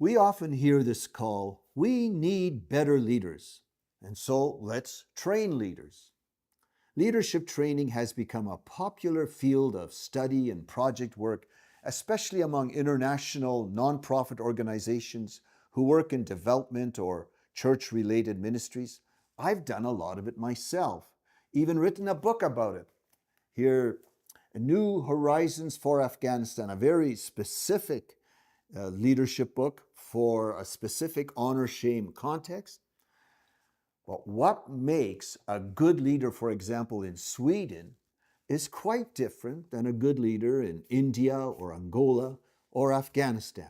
We often hear this call, we need better leaders, and so let's train leaders. Leadership training has become a popular field of study and project work, especially among international nonprofit organizations who work in development or church-related ministries. I've done a lot of it myself, even written a book about it. Here, New Horizons for Afghanistan, a very specific leadership book for a specific honor-shame context. But what makes a good leader, for example, in Sweden, is quite different than a good leader in India or Angola or Afghanistan.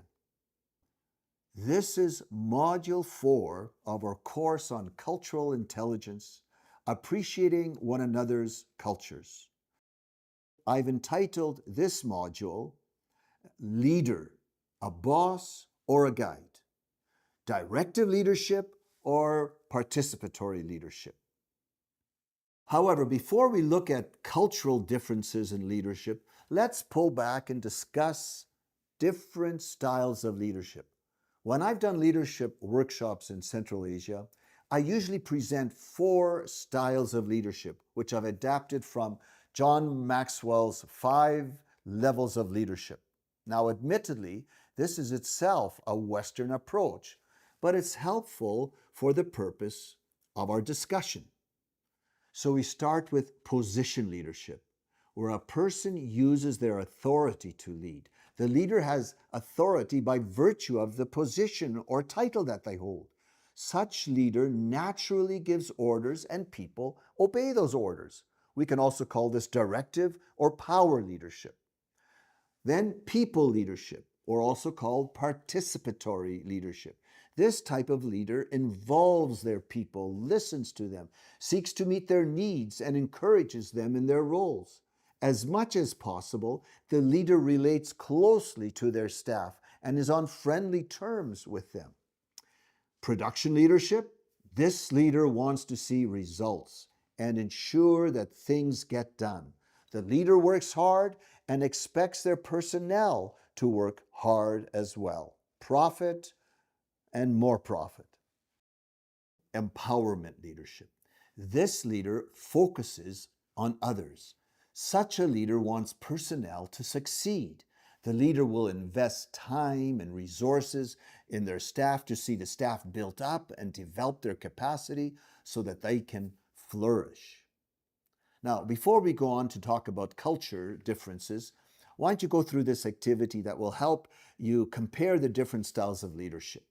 This is Module 4 of our course on cultural intelligence, appreciating one another's cultures. I've entitled this module, Leader, a Boss or a Guide, Directive Leadership or Participatory Leadership. However, before we look at cultural differences in leadership, let's pull back and discuss different styles of leadership. When I've done leadership workshops in Central Asia, I usually present 4 styles of leadership, which I've adapted from John Maxwell's 5 levels of leadership. Now, admittedly, this is itself a Western approach, but it's helpful for the purpose of our discussion. So we start with position leadership, where a person uses their authority to lead. The leader has authority by virtue of the position or title that they hold. Such leader naturally gives orders and people obey those orders. We can also call this directive or power leadership. Then people leadership, or also called participatory leadership. This type of leader involves their people, listens to them, seeks to meet their needs, and encourages them in their roles. As much as possible, the leader relates closely to their staff and is on friendly terms with them. Production leadership, this leader wants to see results and ensure that things get done. The leader works hard and expects their personnel to work hard as well. Profit and more profit. Empowerment leadership. This leader focuses on others. Such a leader wants personnel to succeed. The leader will invest time and resources in their staff to see the staff built up and develop their capacity so that they can flourish. Now, before we go on to talk about culture differences, why don't you go through this activity that will help you compare the different styles of leadership.